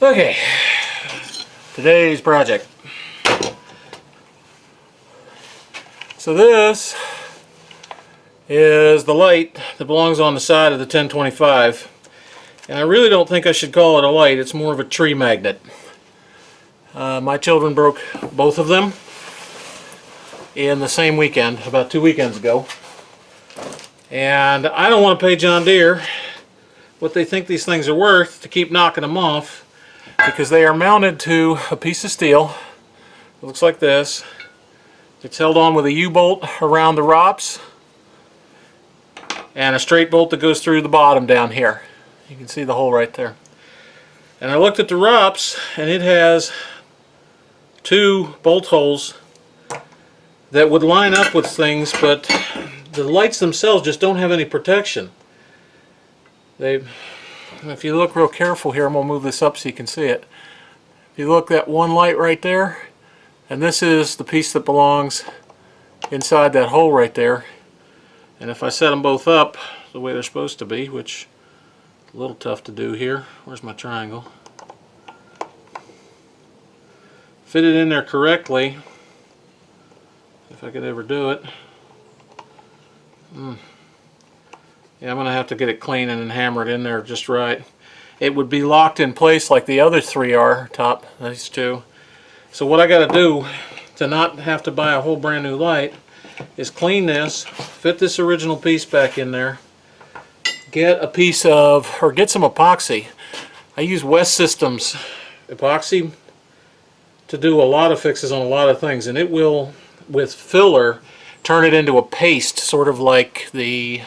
Okay, today's project. So this is the light that belongs on the side of the 1025, and I really don't think I should call it a light. It's more of a tree magnet. My children broke both of them in the same weekend, about 2 weekends ago, and I don't want to pay John Deere what they think these things are worth to keep knocking them off, because they are mounted to a piece of steel. It looks like this. It's held on with a U-bolt around the ROPS and a straight bolt that goes through the bottom down here. You can see the hole right there. And I looked at the ROPS, and it has 2 bolt holes that would line up with things, but the lights themselves just don't have any protection. If you look real careful here, I'm going to move this up so you can see it. If you look at one light right there, and this is the piece that belongs inside that hole right there. And if I set them both up the way they're supposed to be, which is a little tough to do here. Where's my triangle? Fit it in there correctly, if I could ever do it. Yeah, I'm going to have to get it clean and then hammer it in there just right. It would be locked in place like the other 3 are, these 2. So what I got to do to not have to buy a whole brand new light is clean this, fit this original piece back in there, get a piece of, or get some epoxy. I use West Systems epoxy to do a lot of fixes on a lot of things, and it will, with filler, turn it into a paste, sort of like the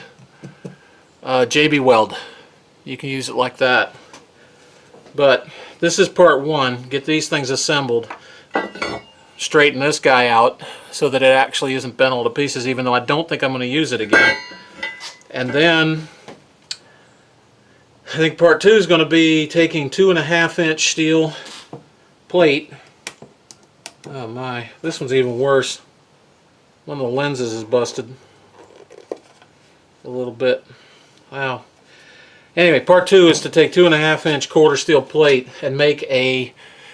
JB Weld. You can use it like that. But this is part 1. Get these things assembled. Straighten this guy out so that it actually isn't bent all to pieces, even though I don't think I'm going to use it again. And then I think part 2 is going to be taking 2.5-inch steel plate. Oh my, this one's even worse. One of the lenses is busted a little bit. Wow. Anyway, part 2 is to take 2.5-inch quarter steel plate and make a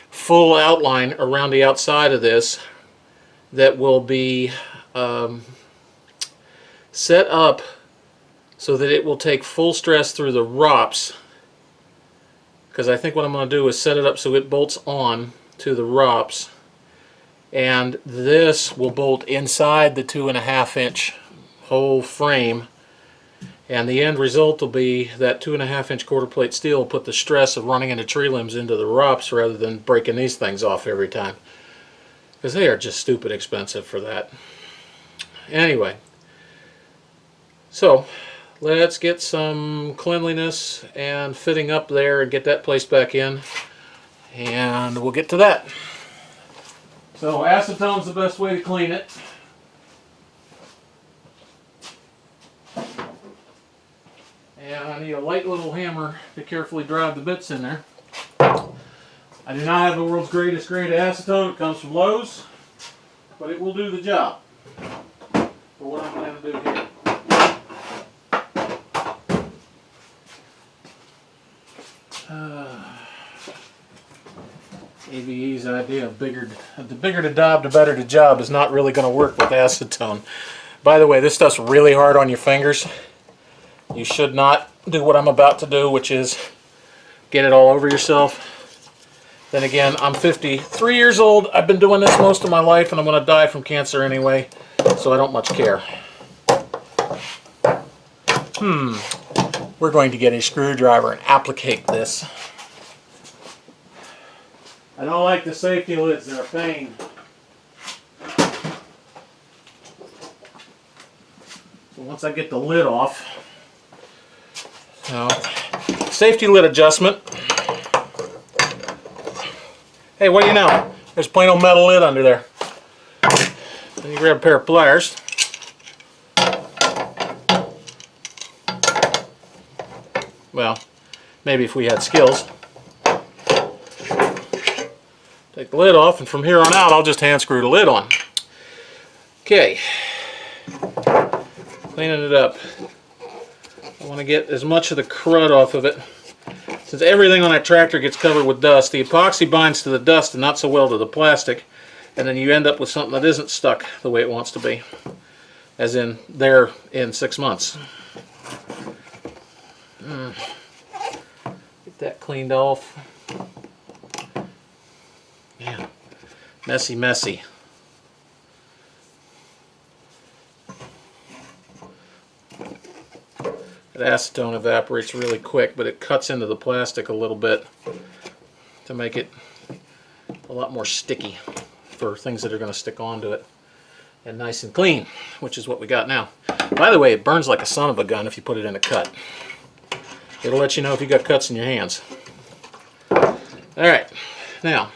full outline around the outside of this that will be set up so that it will take full stress through the ROPS, because I think what I'm going to do is set it up so it bolts on to the ROPS, and this will bolt inside the 2.5-inch whole frame. And the end result will be that 2.5-inch quarter plate steel will put the stress of running into tree limbs into the ROPS rather than breaking these things off every time, because they are just stupid expensive for that. Anyway, so let's get some cleanliness and fitting up there and get that placed back in, and we'll get to that. So acetone's the best way to clean it. And I need a light little hammer to carefully drive the bits in there. I do not have the world's greatest grade of acetone. It comes from Lowe's, but it will do the job for what I'm going to do here. ABE's idea of the bigger the daub, the better the job is not really going to work with acetone. By the way, this stuff's really hard on your fingers. You should not do what I'm about to do, which is get it all over yourself. Then again, I'm 53 years old. I've been doing this most of my life, and I'm going to die from cancer anyway, so I don't much care. We're going to get a screwdriver and applicate this. I don't like the safety lids. They're a pain. So once I get the lid off, safety lid adjustment. Hey, what do you know? There's a plain old metal lid under there. Then you grab a pair of pliers. Well, maybe if we had skills. Take the lid off, and from here on out I'll just hand screw the lid on. Okay. Cleaning it up. I want to get as much of the crud off of it since everything on that tractor gets covered with dust, the epoxy binds to the dust and not so well to the plastic, and then you end up with something that isn't stuck the way it wants to be, as in there in 6 months. Get that cleaned off. Yeah, messy, messy. The acetone evaporates really quick, but it cuts into the plastic a little bit to make it a lot more sticky for things that are going to stick onto it, and nice and clean, which is what we got now. By the way, it burns like a son of a gun if you put it in a cut. It'll let you know if you got cuts in your hands. Alright, now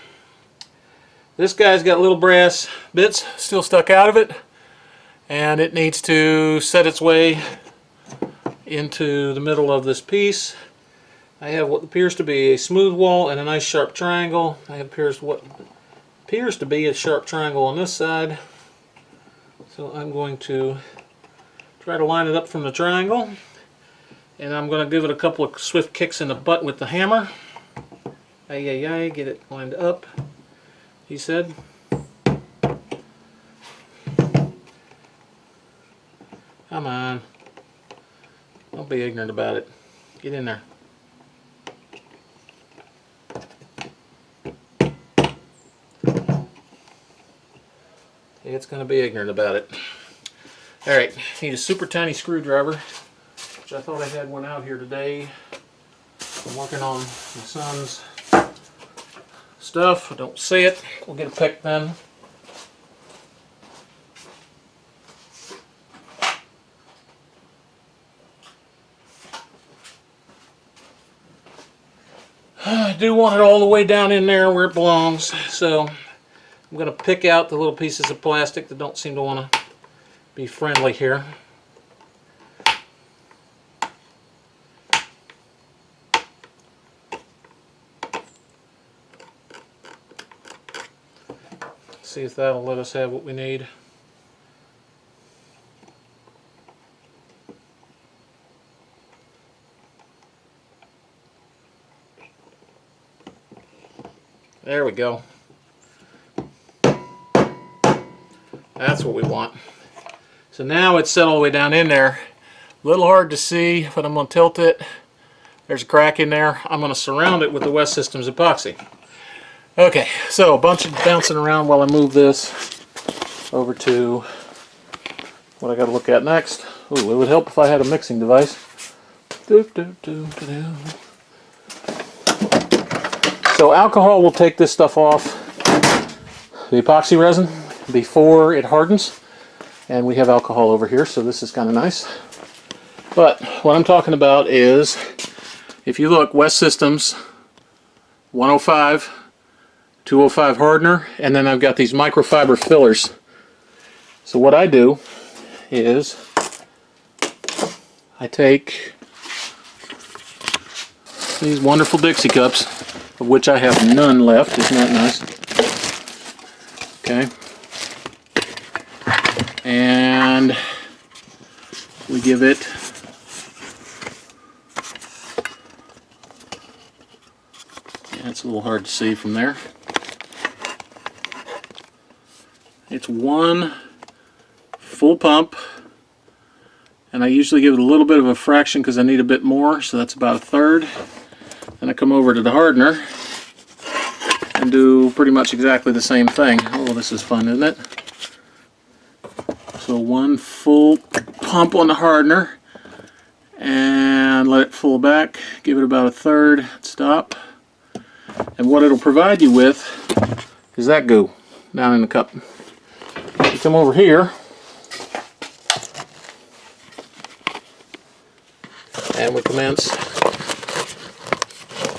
this guy's got little brass bits still stuck out of it, and it needs to set its way into the middle of this piece. I have what appears to be a smooth wall and a nice sharp triangle. I have what appears to be a sharp triangle on this side. So I'm going to try to line it up from the triangle, and I'm going to give it a couple of swift kicks in the butt with the hammer. Ay, ay, ay, get it lined up, he said. Come on. Don't be ignorant about it. Get in there. It's going to be ignorant about it. Alright, need a super tiny screwdriver, which I thought I had one out here today. I'm working on my son's stuff. I don't see it. We'll get it picked then. I do want it all the way down in there where it belongs, so I'm going to pick out the little pieces of plastic that don't seem to want to be friendly here. See if that'll let us have what we need. There we go. That's what we want. So now it's set all the way down in there. A little hard to see, but I'm going to tilt it. There's a crack in there. I'm going to surround it with the West Systems epoxy. Okay, so a bunch of bouncing around while I move this over to what I got to look at next. Ooh, it would help if I had a mixing device. So alcohol will take this stuff off the epoxy resin before it hardens, and we have alcohol over here, so this is kind of nice. But what I'm talking about is, if you look, West Systems 105, 205 hardener, and then I've got these microfiber fillers. So what I do is I take these wonderful Dixie cups, of which I have none left. Isn't that nice? Okay. And we give it it's a little hard to see from there. It's one full pump, and I usually give it a little bit of a fraction because I need a bit more, so that's about a third. Then I come over to the hardener and do pretty much exactly the same thing. Oh, this is fun, isn't it? So one full pump on the hardener and let it full back, give it about a third, stop. And what it'll provide you with is that goo down in the cup. You come over here and we commence,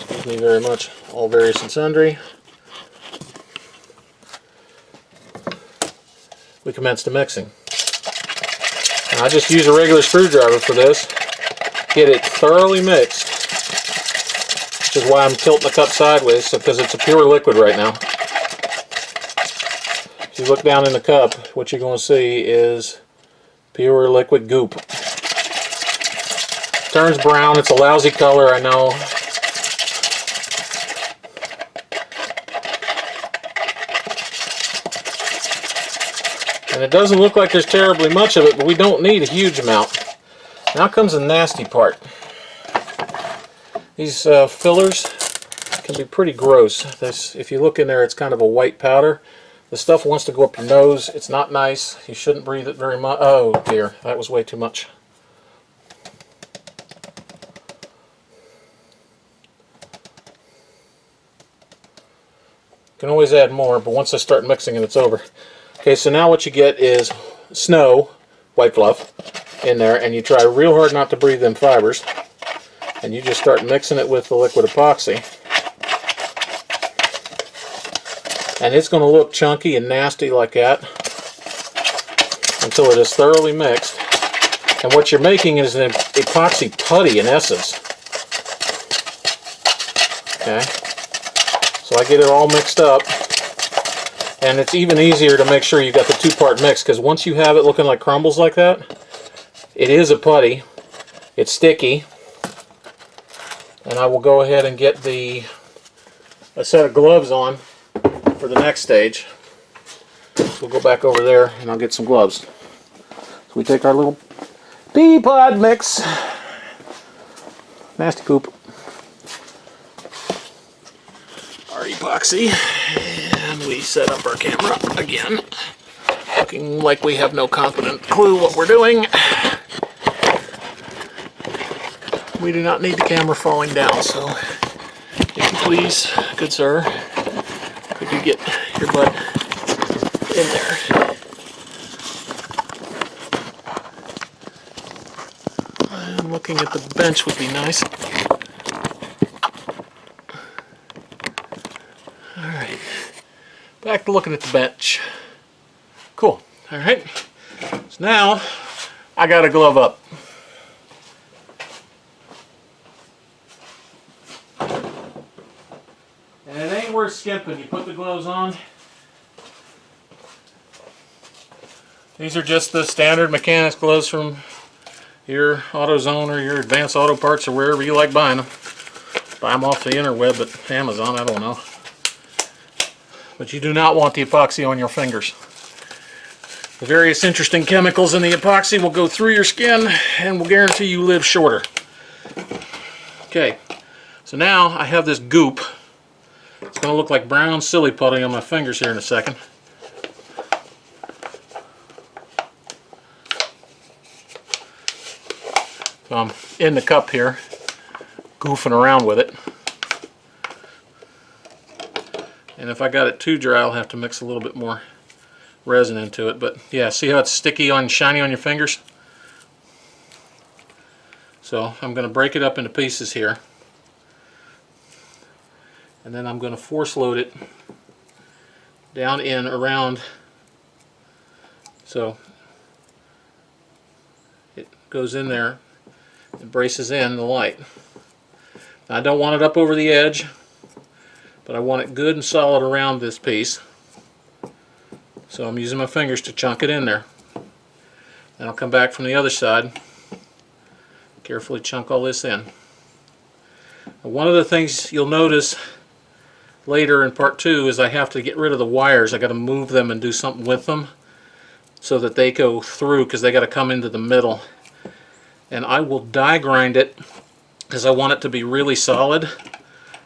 excuse me very much, all various and sundry. We commence the mixing. Now, I just use a regular screwdriver for this. Get it thoroughly mixed, which is why I'm tilting the cup sideways, because it's a pure liquid right now. If you look down in the cup, what you're going to see is pure liquid goop. Turns brown. It's a lousy color, I know. And it doesn't look like there's terribly much of it, but we don't need a huge amount. Now comes the nasty part. These fillers can be pretty gross. If you look in there, it's kind of a white powder. The stuff wants to go up your nose. It's not nice. You shouldn't breathe it very much. Oh dear, that was way too much. You can always add more, but once I start mixing it, it's over. Okay, so now what you get is snow, white fluff, in there, and you try real hard not to breathe them fibers, and you just start mixing it with the liquid epoxy. And it's going to look chunky and nasty like that until it is thoroughly mixed. And what you're making is an epoxy putty in essence. Okay, so I get it all mixed up, and it's even easier to make sure you got the two-part mix, because once you have it looking like crumbles like that, it is a putty. It's sticky, and I will go ahead and get a set of gloves on for the next stage. So we'll go back over there and I'll get some gloves. So we take our little pea pod mix, nasty poop, our epoxy, and we set up our camera again, looking like we have no competent clue what we're doing. We do not need the camera falling down, so if you please, good sir, could you get your butt in there? And looking at the bench would be nice. Alright, back to looking at the bench. Cool. Alright, so now I got a glove up. And it ain't worth skimping. You put the gloves on. These are just the standard mechanics gloves from your AutoZone or your Advanced Auto Parts or wherever you like buying them. Buy them off the interweb at Amazon, I don't know. But you do not want the epoxy on your fingers. The various interesting chemicals in the epoxy will go through your skin and will guarantee you live shorter. Okay, so now I have this goop. It's going to look like brown silly putty on my fingers here in a second. So I'm in the cup here, goofing around with it. And if I got it too dry, I'll have to mix a little bit more resin into it. But yeah, see how it's sticky and shiny on your fingers? So I'm going to break it up into pieces here. And then I'm going to force load it down in around, so it goes in there and braces in the light. Now, I don't want it up over the edge, but I want it good and solid around this piece. So I'm using my fingers to chunk it in there. And I'll come back from the other side, carefully chunk all this in. Now, one of the things you'll notice later in part 2 is I have to get rid of the wires. I got to move them and do something with them so that they go through, because they got to come into the middle. And I will die grind it because I want it to be really solid.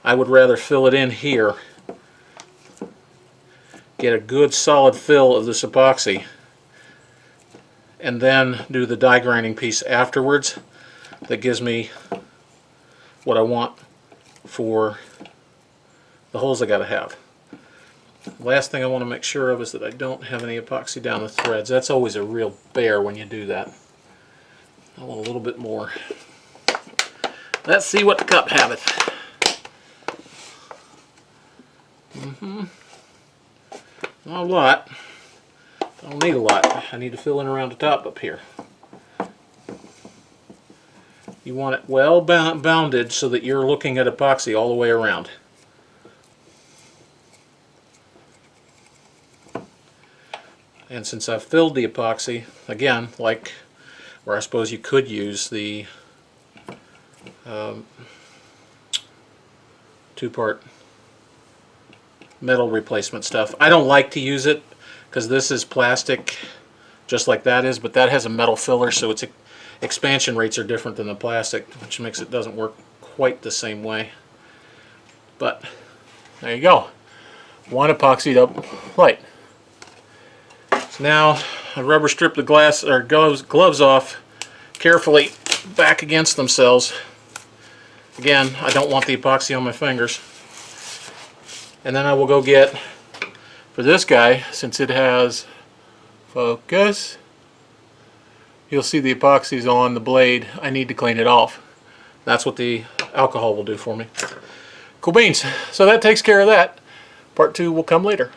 I would rather fill it in here, get a good solid fill of this epoxy, and then do the die grinding piece afterwards. That gives me what I want for the holes I got to have. Last thing I want to make sure of is that I don't have any epoxy down the threads. That's always a real bear when you do that. I want a little bit more. Let's see what the cup haveth. Not a lot. I don't need a lot. I need to fill in around the top up here. You want it well bounded so that you're looking at epoxy all the way around. And since I've filled the epoxy, again, like where I suppose you could use the two-part metal replacement stuff. I don't like to use it because this is plastic just like that is, but that has a metal filler, so its expansion rates are different than the plastic, which makes it doesn't work quite the same way. But there you go, one epoxied up light. So now I rubber strip the gloves off carefully back against themselves. Again, I don't want the epoxy on my fingers. And then I will go get, for this guy, since it has focus, you'll see the epoxy's on the blade. I need to clean it off. That's what the alcohol will do for me. Cool beans. So that takes care of that. Part 2 will come later.